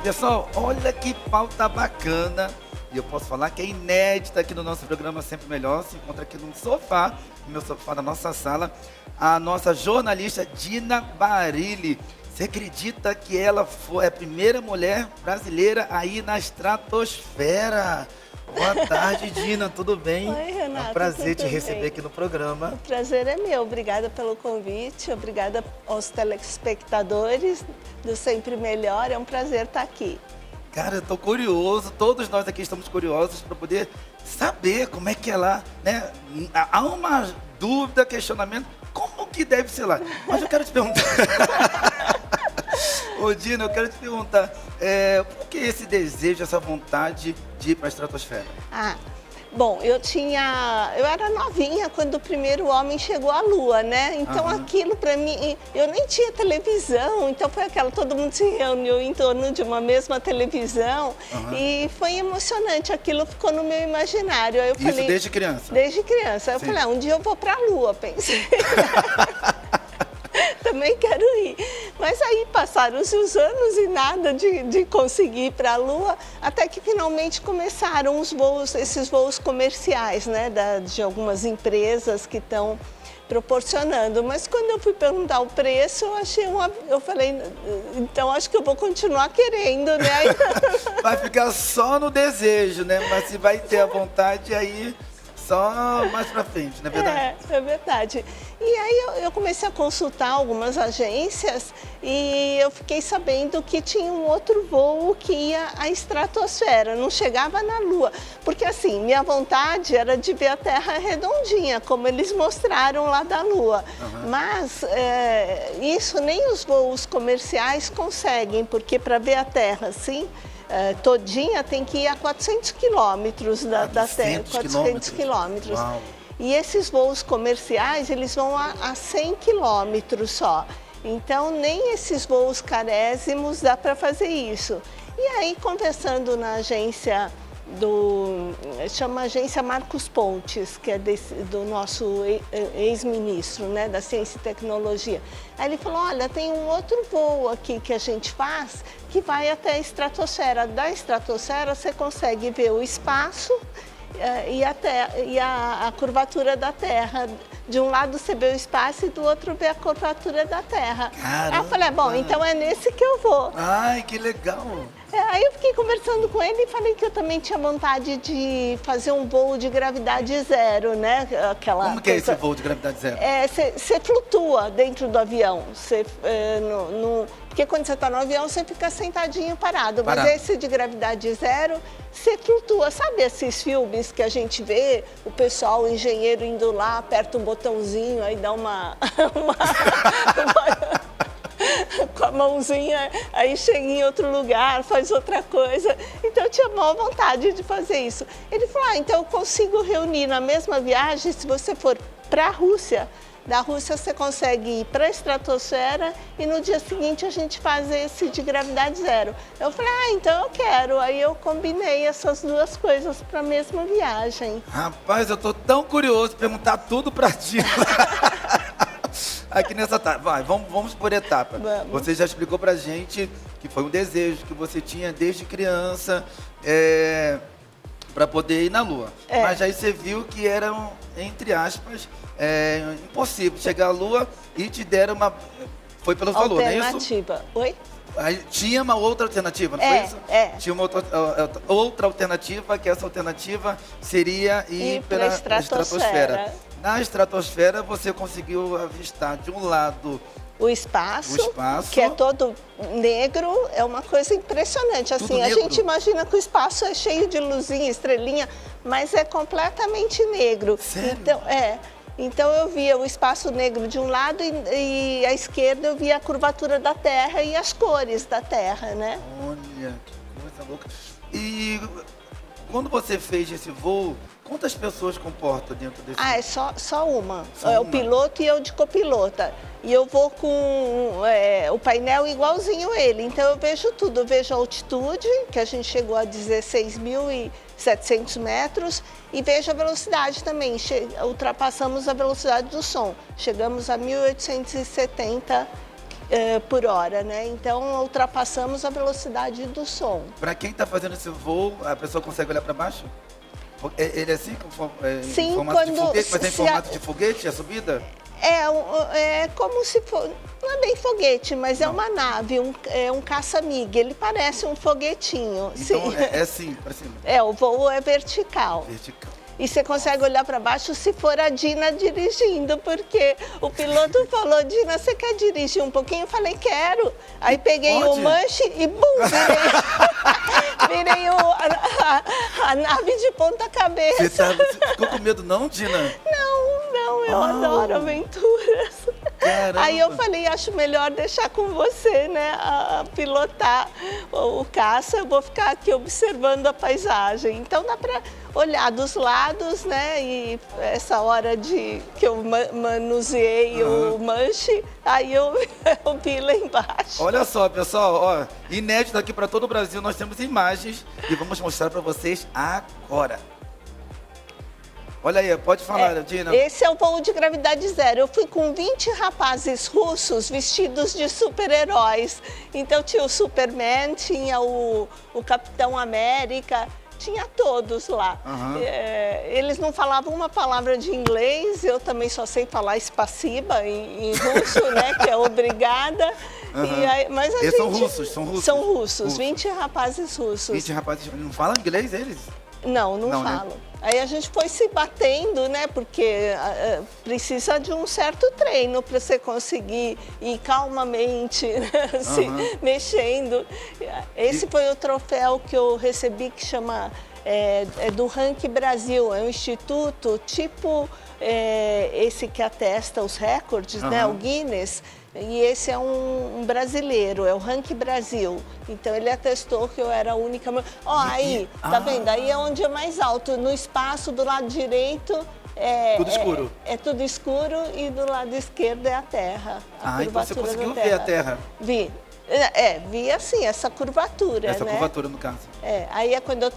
Pessoal, olha que pauta bacana. E eu posso falar que é inédita aqui no nosso programa Sempre Melhor. Se encontra aqui no sofá, no meu sofá da nossa sala, a nossa jornalista Dina Barilli. Você acredita que ela foi a primeira mulher brasileira a ir na estratosfera? Boa tarde, Dina, tudo bem? Oi, Renato, é um prazer te tudo receber bem? aqui no programa. O prazer é meu, obrigada pelo convite, obrigada aos telespectadores do Sempre Melhor, é um prazer estar aqui. Cara, eu tô curioso, todos nós aqui estamos curiosos para poder saber como é que é lá, né? Há uma dúvida, questionamento, como que deve ser lá? Mas eu quero te perguntar... Ô Dina, eu quero te perguntar, por que esse desejo, essa vontade de ir para a estratosfera? Bom, eu era novinha quando o primeiro homem chegou à Lua, né? Então aquilo para mim, eu nem tinha televisão, então foi todo mundo se reuniu em torno de uma mesma televisão e foi emocionante, aquilo ficou no meu imaginário. Aí eu falei, desde criança? Desde criança. Aí eu falei, um dia eu vou para a Lua, pensei. Também quero ir. Mas aí passaram-se os anos e nada de conseguir ir para a Lua, até que finalmente começaram esses voos comerciais, né, de algumas empresas que estão proporcionando. Mas quando eu fui perguntar o preço, eu falei, então acho que eu vou continuar querendo, né? Vai ficar só no desejo, né? Mas se vai ter a vontade aí... Só mais pra frente, não é verdade? É verdade. E aí eu comecei a consultar algumas agências e eu fiquei sabendo que tinha um outro voo que ia à estratosfera, não chegava na Lua. Porque assim, minha vontade era de ver a Terra redondinha, como eles mostraram lá da Lua. Mas isso nem os voos comerciais conseguem, porque para ver a Terra assim... todinha tem que ir a 400 quilômetros da Terra, 400 quilômetros. E esses voos comerciais, eles vão a 100 quilômetros só. Então, nem esses voos carésimos dá para fazer isso. E aí, conversando na agência chama Agência Marcos Pontes, que é do nosso ex-ministro, né, da Ciência e Tecnologia. Aí ele falou, olha, tem um outro voo aqui que a gente faz que vai até a estratosfera. Da estratosfera você consegue ver o espaço e a curvatura da Terra. De um lado você vê o espaço e do outro vê a curvatura da Terra. Caramba. Aí eu falei, bom, então é nesse que eu vou. Ai, que legal! Aí eu fiquei conversando com ele e falei que eu também tinha vontade de fazer um voo de gravidade zero, né? Como que é esse voo de gravidade zero? Você flutua dentro do avião. Porque quando você está no avião, você fica sentadinho parado. Mas esse de gravidade zero, você flutua. Sabe esses filmes que a gente vê, o pessoal, o engenheiro indo lá, aperta um botãozinho, aí dá com a mãozinha, aí chega em outro lugar, faz outra coisa. Então eu tinha maior vontade de fazer isso. Ele falou, então eu consigo reunir na mesma viagem, se você for para a Rússia, da Rússia você consegue ir para a estratosfera e no dia seguinte a gente faz esse de gravidade zero. Eu falei, então eu quero. Aí eu combinei essas duas coisas para a mesma viagem. Rapaz, eu tô tão curioso de perguntar tudo para ti. Aqui nessa etapa, vamos por etapa. Você já explicou pra gente que foi um desejo que você tinha desde criança para poder ir na Lua. Mas aí você viu que era, entre aspas, impossível chegar à Lua e te deram uma... Foi pelo valor, não é isso? Alternativa. Oi? Aí tinha uma outra alternativa, não foi isso? Tinha uma outra alternativa, que essa alternativa seria ir pela estratosfera. Na estratosfera, você conseguiu avistar, de um lado, o espaço, que é todo negro, é uma coisa impressionante. Assim, a gente imagina que o espaço é cheio de luzinha, estrelinha, mas é completamente negro. Sério? Então eu via o espaço negro de um lado e à esquerda eu via a curvatura da Terra e as cores da Terra, né? Olha, que coisa louca. E quando você fez esse voo, quantas pessoas comportam dentro desse voo? É só uma. O piloto e eu de copilota. E eu vou com o painel igualzinho ele. Então eu vejo tudo. Eu vejo a altitude, que a gente chegou a 16.700 metros, e vejo a velocidade também. Ultrapassamos a velocidade do som. Chegamos a 1.870 por hora, né? Então ultrapassamos a velocidade do som. Para quem está fazendo esse voo, a pessoa consegue olhar para baixo? Ele é assim, Sim, em formato de quando foguete, mas é em se formato de foguete, a subida? É como se for, não é bem foguete, mas é uma nave, é um caça-MiG, ele parece um foguetinho. Então sim. é assim, para cima. O voo é vertical. Vertical. E você consegue olhar para baixo se for a Dina dirigindo, porque o piloto falou, Dina, você quer dirigir um pouquinho? Eu falei, quero. Aí peguei o manche e bum, virei a nave de ponta cabeça. Você ficou com medo não, Dina? Não, eu adoro aventuras. Caramba. Aí eu falei, acho melhor deixar com você, né, a pilotar o caça, eu vou ficar aqui observando a paisagem. Então dá para olhar dos lados, né, e essa hora que eu manuseei o manche, aí eu vi lá embaixo. Olha só, pessoal, ó, inédito aqui para todo o Brasil, nós temos imagens e vamos mostrar para vocês agora. Olha aí, pode falar, Dina. Esse é o voo de gravidade zero. Eu fui com 20 rapazes russos vestidos de super-heróis. Então tinha o Superman, tinha o Capitão América, tinha todos lá. Eles não falavam uma palavra de inglês, eu também só sei falar spasiba em russo, né, que é obrigada. Mas Eles são russos? São russos, 20 rapazes russos. 20 rapazes, não falam inglês eles? Não falam. Né? Aí a gente foi se batendo, né? Porque precisa de um certo treino para você conseguir ir calmamente, assim, mexendo. Esse foi o troféu que eu recebi, que chama do Rank Brasil. É um instituto tipo esse que atesta os recordes, né? O Guinness. E esse é um brasileiro, é o Rank Brasil. Então ele atestou que eu era a única... aí, tá vendo? Aí é onde é mais alto. No espaço do lado direito... tudo escuro. É tudo escuro e do lado esquerdo é a Terra. Então você conseguiu ver a Terra? Vi. Vi assim, essa curvatura, Essa curvatura, no caso. Aí é quando eu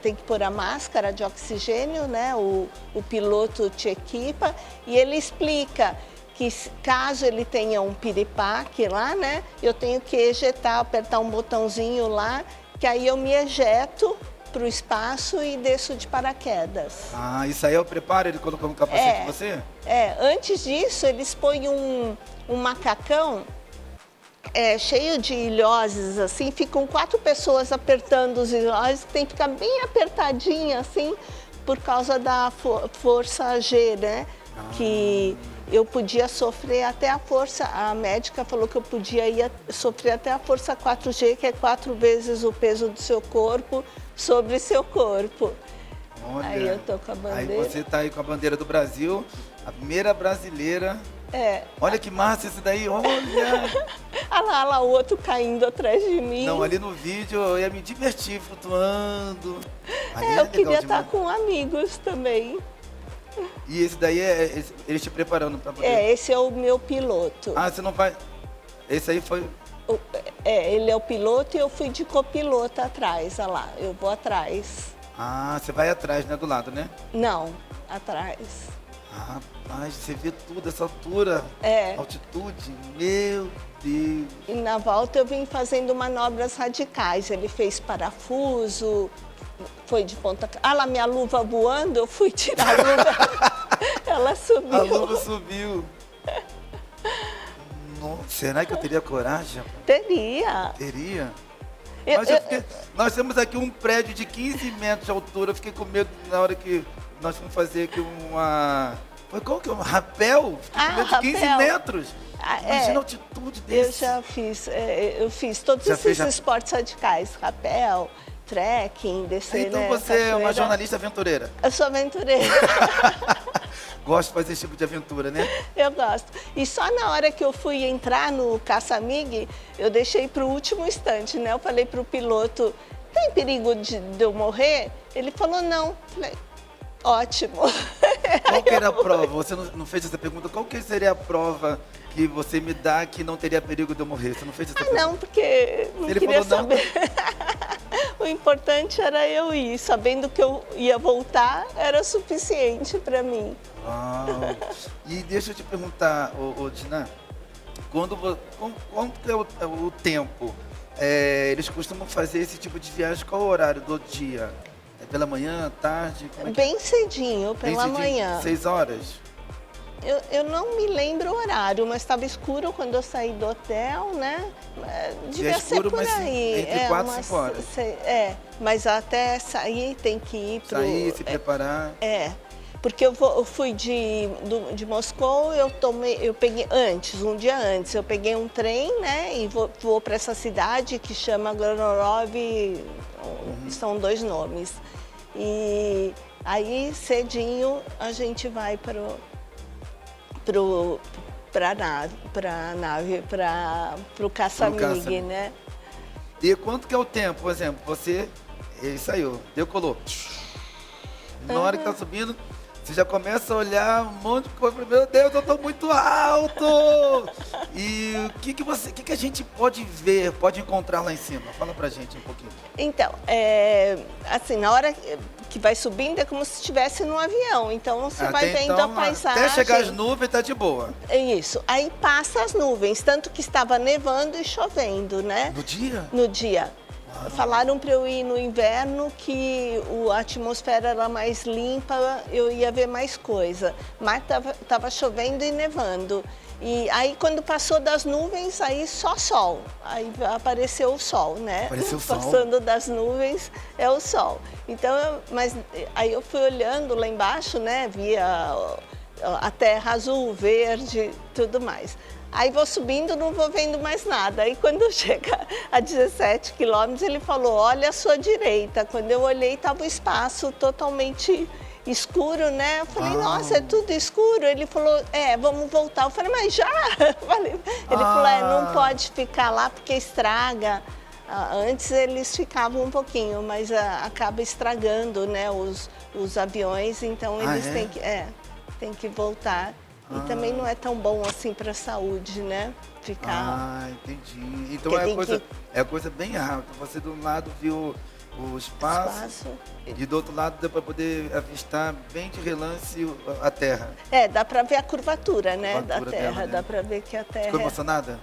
tem que pôr a máscara de oxigênio, né? O piloto te equipa e ele explica que caso ele tenha um piripaque lá, né, eu tenho que ejetar, apertar um botãozinho lá, que aí eu me ejeto para o espaço e desço de paraquedas. Isso aí é o preparo? Ele colocou um capacete em você? Antes disso eles põem um macacão cheio de ilhoses, assim, ficam 4 pessoas apertando os ilhoses, tem que ficar bem apertadinha, assim, por causa da força G, né, que... eu podia sofrer até a força, a médica falou que eu podia sofrer até a força 4G, que é 4 vezes o peso do seu corpo sobre seu corpo. Olha, aí eu tô com a bandeira. Aí você tá aí com a bandeira do Brasil, a primeira brasileira. Olha que massa isso daí, olha! Olha lá o outro caindo atrás de mim. Não, ali no vídeo eu ia me divertir flutuando. Eu queria estar com amigos também. E esse daí eles te preparando para poder... esse é o meu piloto. Você não vai... Esse aí foi... ele é o piloto e eu fui de copiloto atrás, olha lá, eu vou atrás. Você vai atrás, né, do lado, né? Não, atrás. Rapaz, você vê tudo, essa altura, altitude, meu Deus. E na volta eu vim fazendo manobras radicais, ele fez parafuso... Foi de ponta... lá, minha luva voando, eu fui tirar a luva. Ela subiu. A luva subiu. Nossa, será que eu teria coragem? Teria. Teria? Nós temos aqui um prédio de 15 metros de altura. Eu fiquei com medo na hora que nós fomos fazer aqui uma... Qual que é? Um rapel? Fiquei com medo de 15 metros. Imagina a altitude desse. Eu já fiz. Eu fiz todos esses esportes radicais. Rapel... trekking, descer, então você é uma jornalista aventureira? Eu sou aventureira. Gosto de fazer esse tipo de aventura, né? Eu gosto. E só na hora que eu fui entrar no caça-MiG, eu deixei para o último instante, né? Eu falei para o piloto, tem perigo de eu morrer? Ele falou, não. Falei, ótimo. Qual que era a prova? Você não fez essa pergunta? Qual que seria a prova que você me dá que não teria perigo de eu morrer? Você não fez essa pergunta? Não, porque não Ele queria falou, saber. O importante era eu ir. Sabendo que eu ia voltar, era suficiente para mim. E deixa eu te perguntar, Dina, Quanto que é o tempo? Eles costumam fazer esse tipo de viagem, qual é o horário do dia? É pela manhã, tarde? Como é que é? Bem cedinho, Bem pela cedinho? manhã. 6 horas? Eu não me lembro o horário, mas estava escuro quando eu saí do hotel, né? Devia escuro, ser por mas aí. entre 4 e 5 horas. Mas até sair tem que ir para Sair, se preparar. Porque eu fui de Moscou, eu peguei um dia antes, eu peguei um trem, né? E vou para essa cidade que chama Granorov, são 2 nomes. E aí cedinho a gente vai para o caça-mig, né? E quanto que é o tempo, por exemplo, ele saiu, decolou. Na hora que tá subindo, você já começa a olhar um monte de coisa, meu Deus, eu tô muito alto! E o que a gente pode ver, pode encontrar lá em cima? Fala pra gente um pouquinho. Então, assim, na hora que vai subindo é como se estivesse num avião, então você vai vendo a paisagem. Até chegar as nuvens tá de boa. É isso, aí passa as nuvens, tanto que estava nevando e chovendo, né? No dia? No dia. Falaram para eu ir no inverno que a atmosfera era mais limpa, eu ia ver mais coisa. Mas tava chovendo e nevando. E aí quando passou das nuvens, aí só sol. Aí apareceu o sol, né? Apareceu o sol. Passando das nuvens é o sol. Então, mas aí eu fui olhando lá embaixo, né? Via a terra azul, verde, tudo mais. Aí vou subindo, não vou vendo mais nada. Aí quando chega a 17 quilômetros, ele falou, olha a sua direita. Quando eu olhei, estava o espaço totalmente escuro, né? Eu falei, nossa, é tudo escuro? Ele falou, vamos voltar. Eu falei, mas já? Ele falou, não pode ficar lá porque estraga. Antes eles ficavam um pouquinho, mas acaba estragando, né, os aviões, então eles têm que voltar. E também não é tão bom assim para a saúde, né? Ficar... entendi. Então é coisa bem rápida. Você de um lado viu o espaço e do outro lado deu para poder avistar bem de relance a terra. Dá para ver a curvatura, né, da terra. Dela, né? Dá para ver que a terra... Ficou emocionada?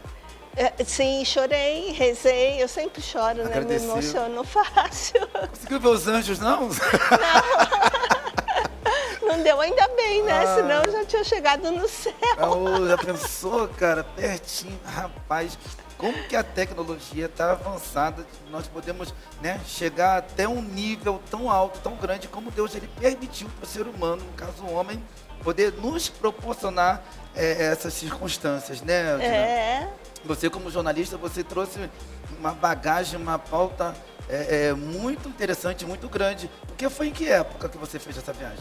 Sim, chorei, rezei. Eu sempre choro, agradeceu. Né? Me emociono fácil. Conseguiu ver os anjos, não? Não. Não deu, ainda bem, né? Senão eu já tinha chegado no céu. Já pensou, cara? Pertinho. Rapaz, como que a tecnologia está avançada, nós podemos, né, chegar até um nível tão alto, tão grande, como Deus ele permitiu para o ser humano, no caso o homem, poder nos proporcionar essas circunstâncias, né, Dina? Você como jornalista, você trouxe uma bagagem, uma pauta muito interessante, muito grande. Porque foi em que época que você fez essa viagem?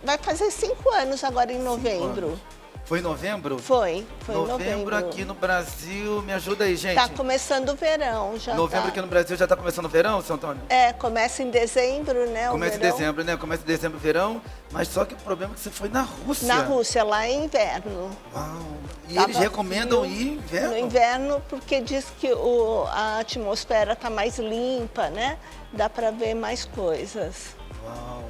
Vai fazer 5 anos agora em novembro. Foi em novembro? Foi em novembro. Aqui no Brasil, me ajuda aí, gente. Tá começando o verão, já novembro aqui no Brasil já tá começando o verão, seu Antônio? Começa em dezembro, né, Começa em dezembro, né? Começa em dezembro o verão, mas só que o problema é que você foi na Rússia. Na Rússia, lá é inverno. Uau! E eles recomendam ir no inverno? No inverno, porque diz que a atmosfera tá mais limpa, né? Dá para ver mais coisas. Uau!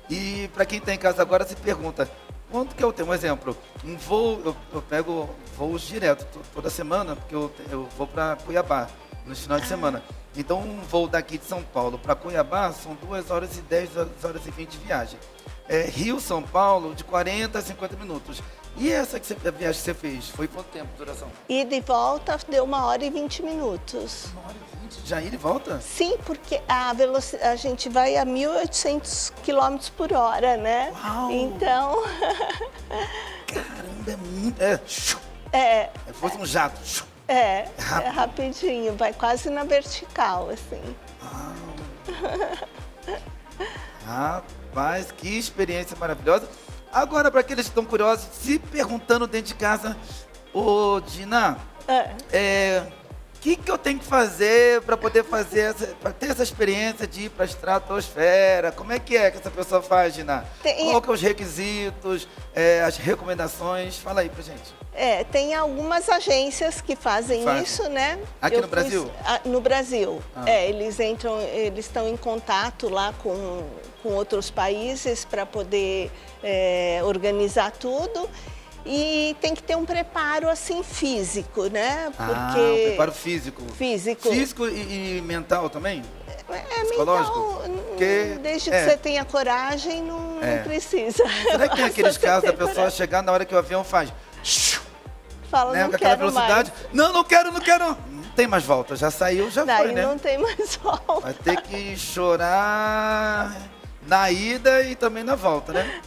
E para quem está em casa agora se pergunta, quanto que eu tenho? Um exemplo, um voo, eu pego voos direto toda semana, porque eu vou para Cuiabá nos finais de semana. Então, um voo daqui de São Paulo para Cuiabá são 2 horas e 10, 2 horas e 20 de viagem. Rio-São Paulo, de 40 a 50 minutos. E essa a viagem que você fez, foi quanto tempo de duração? Ida e volta deu 1 hora e 20 minutos. 1 hora e 20? Já ida e volta? Sim, porque a gente vai a 1.800 km por hora, né? Uau! Então... Caramba, é muito... É fosse um jato. É rapidinho, vai quase na vertical, assim. Rapaz, que experiência maravilhosa. Agora, para aqueles que estão curiosos, se perguntando dentro de casa, ô Dina, o que eu tenho que fazer para poder para ter essa experiência de ir para a estratosfera? Como é que essa pessoa faz, Dina? Qual que é os requisitos, as recomendações? Fala aí pra gente. Tem algumas agências que fazem isso, né? Aqui no Brasil? No Brasil. Eles estão em contato lá com outros países para poder organizar tudo. e tem que ter um preparo assim físico, né? Ah, Porque o preparo físico. físico. Físico e mental também? É Psicológico? mental, Porque, desde que você tenha coragem, não precisa. Será que tem Basta aqueles você casos da ter pessoa coragem. chegar na hora que o avião faz... Fala, Né, não com aquela quero velocidade. mais. Não, não quero, não quero. Não tem mais volta. Já saiu, já Daí foi, né? não tem mais volta. Vai ter que chorar na ida e também na volta, né?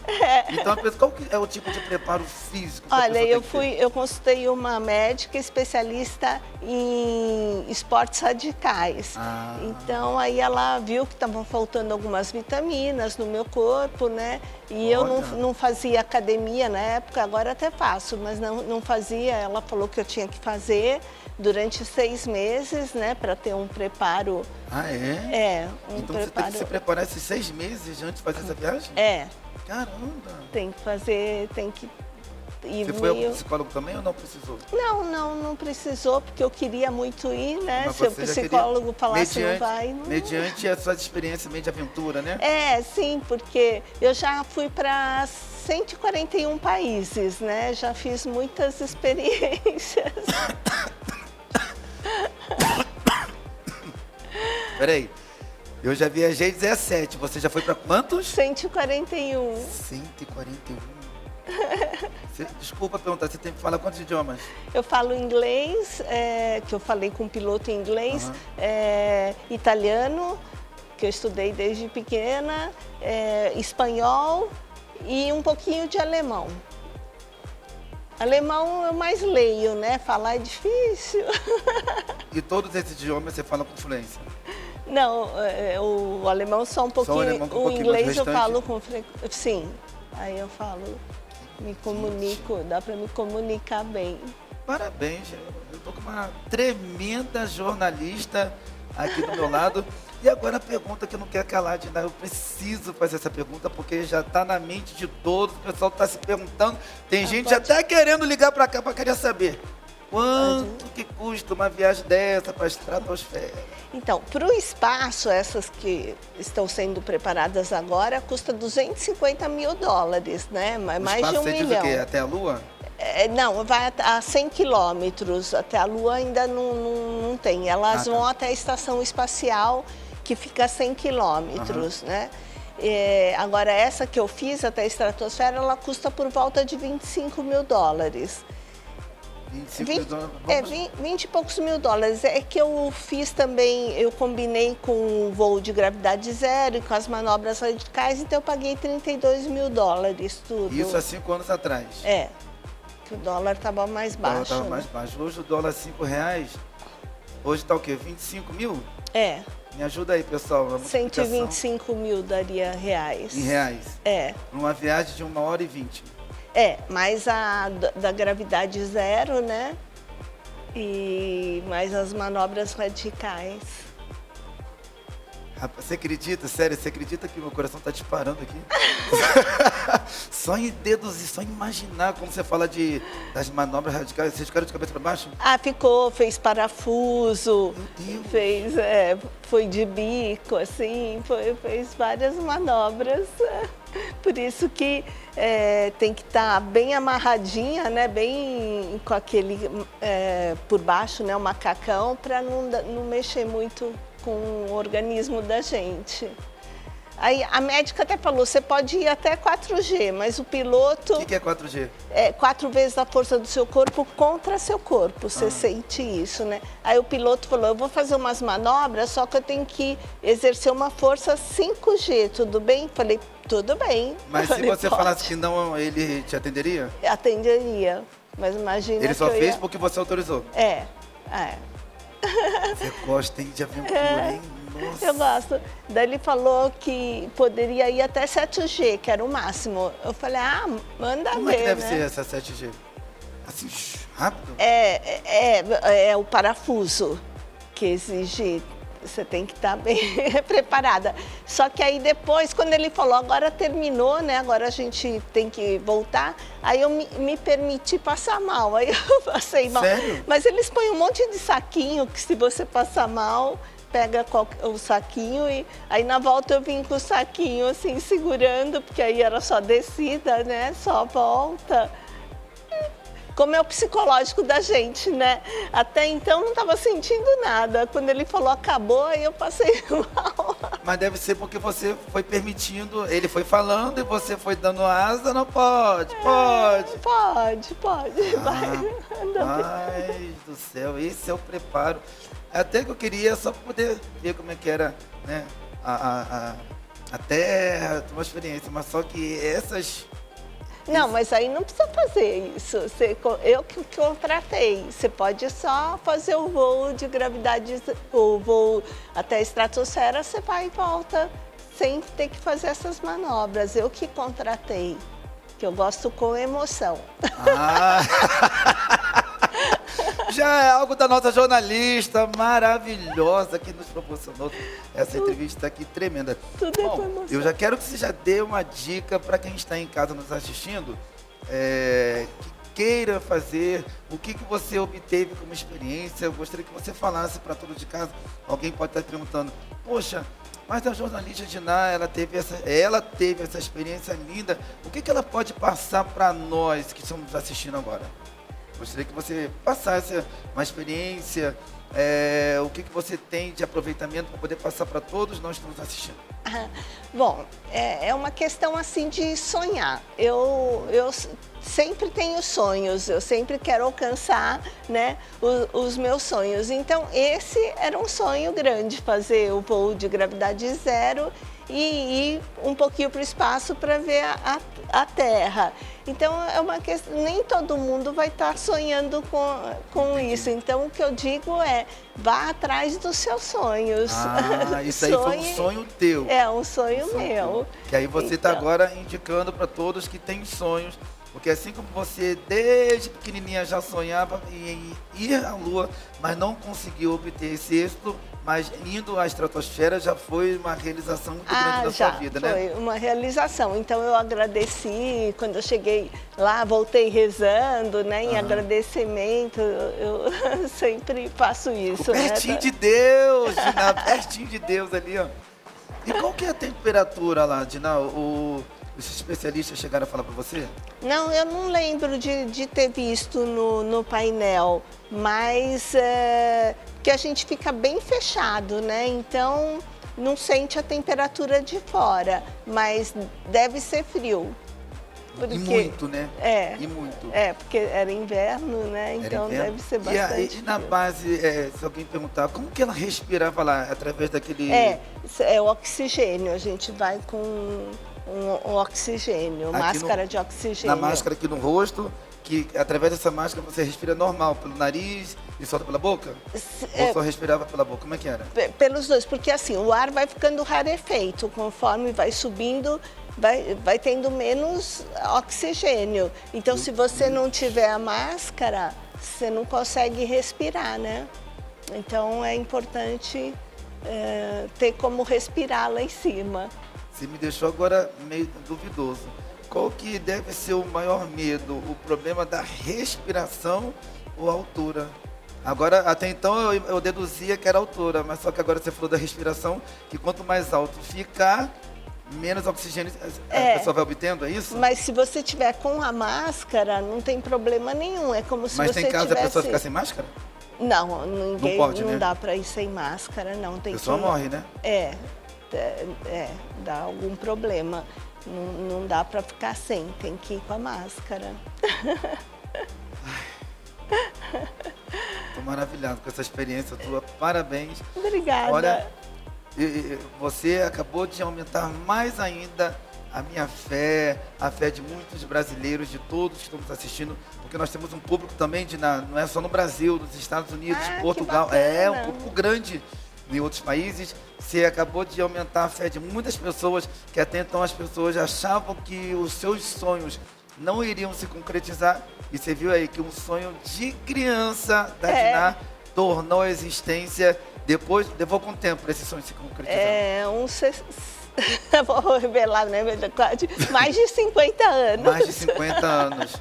Então, qual que é o tipo de preparo físico que a Olha, pessoa tem que ter? eu consultei uma médica especialista em esportes radicais. Ah. Então, aí ela viu que estavam faltando algumas vitaminas no meu corpo, né? E eu Olha. não fazia academia na época, agora até faço, mas não fazia. Ela falou que eu tinha que fazer durante 6 meses, né? Para ter um preparo. Ah, é? É, um Então você tem que se preparar esses 6 meses antes de fazer essa viagem? É, Caramba! tem que fazer, tem que ir Você foi ao meio... psicólogo também ou não precisou? Não precisou, porque eu queria muito ir, né? Mas Se o você já queria- psicólogo falasse não vai, não... Mediante a sua experiência meio de aventura, né? É, sim, porque eu já fui para 141 países, né? Já fiz muitas experiências. Peraí, eu já viajei 17, você já foi para quantos? 141. 141. Desculpa perguntar, você tem que falar quantos idiomas? Eu falo inglês, que eu falei com um piloto em inglês, Aham. Italiano, que eu estudei desde pequena, espanhol e um pouquinho de alemão. Alemão eu mais leio, né? Falar é difícil. E todos esses idiomas você fala com fluência? Não, o alemão só um pouquinho. alemão com um O pouquinho, inglês mas o eu restante? falo com frequência. Sim, aí eu falo, me comunico, dá para me comunicar bem. Parabéns, eu tô com uma tremenda jornalista aqui do meu lado. E agora a pergunta que eu não quero calar, Dina, eu preciso fazer essa pergunta porque já está na mente de todos, o pessoal está se perguntando, tem gente pode. até querendo ligar para cá para querer saber. Quanto que custa uma viagem dessa para a estratosfera? Então, para o espaço, essas que estão sendo preparadas agora, custa 250 mil dólares, né? O Mais espaço, de 1 você diz o milhão. quê? Até a Lua? Não, vai a 100 quilômetros, até a Lua ainda não tem. Elas tá. vão até a estação espacial, que fica a 100 quilômetros, né? Agora, essa que eu fiz até a estratosfera, ela custa por volta de 25 mil dólares. 25 20, dólares. 20 e poucos mil dólares. É que eu fiz também, eu combinei com o voo de gravidade zero e com as manobras radicais, então eu paguei 32 mil dólares tudo. Isso há 5 anos atrás. Que o dólar estava mais O dólar baixo. estava né? mais baixo. Hoje o dólar é R$5. Hoje está o quê? 25 mil? Me ajuda aí, pessoal. A multiplicação 125 mil daria reais. em reais. Numa viagem de 1h20. Mais a da gravidade zero, né? E mais as manobras radicais. Rapaz, você acredita? Sério, você acredita que meu coração tá disparando aqui? Só em deduzir, só em imaginar como você fala das manobras radicais. Vocês ficaram de cabeça para baixo? Fez parafuso, Meu Deus. fez, foi de bico, assim, fez várias manobras. Por isso que tem que estar bem amarradinha, né? Bem com aquele por baixo, né? O macacão, para não mexer muito com o organismo da gente. Aí a médica até falou, você pode ir até 4G, mas o piloto... O que é 4G? 4 vezes a força do seu corpo contra seu corpo, você sente isso, né? Aí o piloto falou, eu vou fazer umas manobras, só que eu tenho que exercer uma força 5G, tudo bem? Falei, tudo bem. Mas Falei, se você "Pode." falasse que não, ele te atenderia? Atenderia, mas imagina Ele só que eu fez ia... porque você autorizou. Você gosta, hein, de aventura, hein? Nossa. Eu gosto. Daí ele falou que poderia ir até 7G, que era o máximo. Eu falei, manda Como ver, é que deve né? ser essa 7G? Assim, rápido? É o parafuso que exige, você tem que estar bem preparada. Só que aí depois, quando ele falou, agora terminou, né? Agora a gente tem que voltar, aí eu me permiti passar mal, aí eu passei mal. Sério? Mas eles põem um monte de saquinho, que se você passar mal, pega o saquinho e aí na volta eu vim com o saquinho assim, segurando, porque aí era só descida, né? Só volta. como é o psicológico da gente, né? Até então não estava sentindo nada. Quando ele falou acabou, aí eu passei mal. Mas deve ser porque você foi permitindo, ele foi falando e você foi dando asa, não pode, pode. Pode. Vai. Ai do céu, esse é o preparo. Até que eu queria só poder ver como é que era, né, a terra, ter uma experiência, mas só que essas... Não, mas aí não precisa fazer isso. Eu que contratei. Você pode só fazer o voo de gravidade, o voo até a estratosfera, você vai e volta, sem ter que fazer essas manobras. Eu que contratei, que eu gosto com emoção. Ah. Já é algo da nossa jornalista maravilhosa que nos proporcionou essa entrevista aqui tremenda. Tudo é com Bom, emoção. eu já quero que você já dê uma dica para quem está em casa nos assistindo, que queira fazer, o que você obteve como experiência. Eu gostaria que você falasse para todos de casa. Alguém pode estar perguntando, poxa, mas a jornalista Diná, ela teve essa experiência linda. O que ela pode passar para nós que estamos assistindo agora? Gostaria que você passasse uma experiência, o que você tem de aproveitamento para poder passar para todos nós que estamos assistindo. Bom, é uma questão assim de sonhar. Eu sempre tenho sonhos, eu sempre quero alcançar, né, os meus sonhos. Então, esse era um sonho grande, fazer o voo de gravidade zero e ir um pouquinho para o espaço para ver a Terra. Então, é uma questão, nem todo mundo vai estar sonhando com isso. Então, o que eu digo é, vá atrás dos seus sonhos. Ah, isso aí foi um sonho teu. É, um sonho meu. Que aí você está Então, agora indicando para todos que têm sonhos, porque assim como você desde pequenininha já sonhava em ir à Lua, mas não conseguiu obter esse êxito, mas indo à estratosfera já foi uma realização muito grande da sua vida, né? Foi uma realização. Então eu agradeci, quando eu cheguei lá, voltei rezando, né, em agradecimento. Eu sempre faço isso. Pertinho né? de Deus, Diná, pertinho de Deus ali, ó. E qual que é a temperatura lá, Diná? Os especialistas chegaram a falar para você? Não, eu não lembro de ter visto no painel, mas que a gente fica bem fechado, né? Então não sente a temperatura de fora, mas deve ser frio. E muito, né? E muito. Porque era inverno, né? Então deve ser bastante. E na base, se alguém perguntar, como que ela respirava lá? Através daquele... É o oxigênio, a gente vai com um oxigênio, Aqui máscara de oxigênio. Na máscara aqui no rosto, que através dessa máscara você respira normal, pelo nariz e solta pela boca? Ou só respirava pela boca? Como é que era? Pelos dois, porque assim, o ar vai ficando rarefeito, conforme vai subindo, vai tendo menos oxigênio. Então, se você não tiver a máscara, você não consegue respirar, né? Então, é importante ter como respirar lá em cima. Você me deixou agora meio duvidoso. Qual que deve ser o maior medo? O problema da respiração ou a altura? Agora, até então eu deduzia que era a altura, mas só que agora você falou da respiração, que quanto mais alto ficar, menos oxigênio a pessoa vai obtendo, é isso? Mas se você tiver com a máscara, não tem problema nenhum. É como se mas você tem caso tivesse... da pessoa ficar sem máscara? Não, ninguém, não pode, não né? dá para ir sem máscara, não. Tem a pessoa morre, né? Dá algum problema. Não dá para ficar sem, tem que ir com a máscara. Estou maravilhado com essa experiência tua, parabéns. Obrigada. Olha, você acabou de aumentar mais ainda a minha fé, a fé de muitos brasileiros, de todos que estamos assistindo, porque nós temos um público também, não é só no Brasil, nos Estados Unidos, Portugal, um público grande em outros países. Você acabou de aumentar a fé de muitas pessoas, que até então as pessoas achavam que os seus sonhos não iriam se concretizar, e você viu aí que um sonho de criança da Diná tornou a existência. Depois, levou quanto tempo para esse sonho se concretizar? Vou revelar, né? Mais de 50 anos. Mais de 50 anos.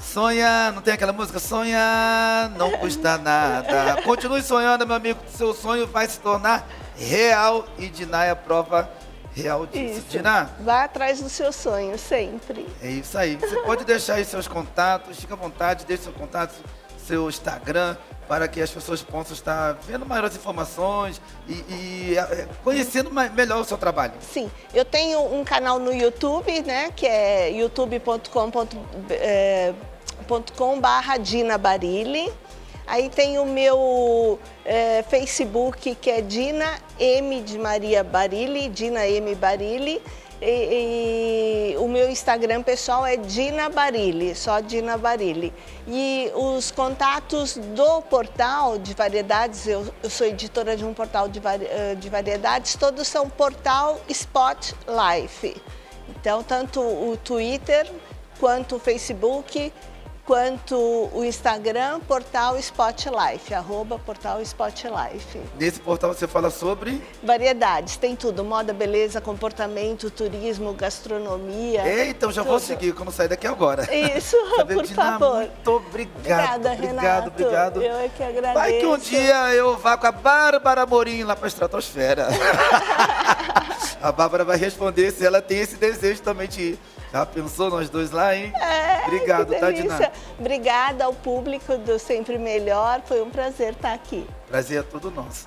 Sonha, não tem aquela música? Sonha, não custa nada. Continue sonhando, meu amigo, seu sonho vai se tornar real, e Diná é a prova real disso. Isso. Dina, Vá atrás do seu sonho, sempre. é isso aí. Você pode deixar aí seus contatos, fica à vontade, deixe seu contato, seu Instagram, para que as pessoas possam estar vendo maiores informações e conhecendo melhor o seu trabalho. Sim, eu tenho um canal no YouTube, né, que é youtube.com/Dina Barilli. Aí tem o meu Facebook, que é Dina M de Maria Barilli, Dina M Barilli. E o meu Instagram pessoal é Dina Barilli, só Dina Barilli. E os contatos do portal de variedades, eu sou editora de um portal de variedades, todos são portal Spot Life. Então, tanto o Twitter, quanto o Facebook, quanto o Instagram, portal Spotlife, @portal Spotlife. Nesse portal você fala sobre... Variedades, tem tudo, moda, beleza, comportamento, turismo, gastronomia. Então já vou seguir quando sair daqui agora. Isso, por Dina, favor. muito obrigado. Obrigada, Renato. Obrigado. Eu é que agradeço. Vai que um dia eu vá com a Bárbara Amorim lá para a estratosfera. A Bárbara vai responder se ela tem esse desejo também de ir. Já pensou nós dois lá, hein? Obrigado, que tá, delícia. Dina? Obrigada ao público do Sempre Melhor, foi um prazer estar aqui. Prazer é todo nosso.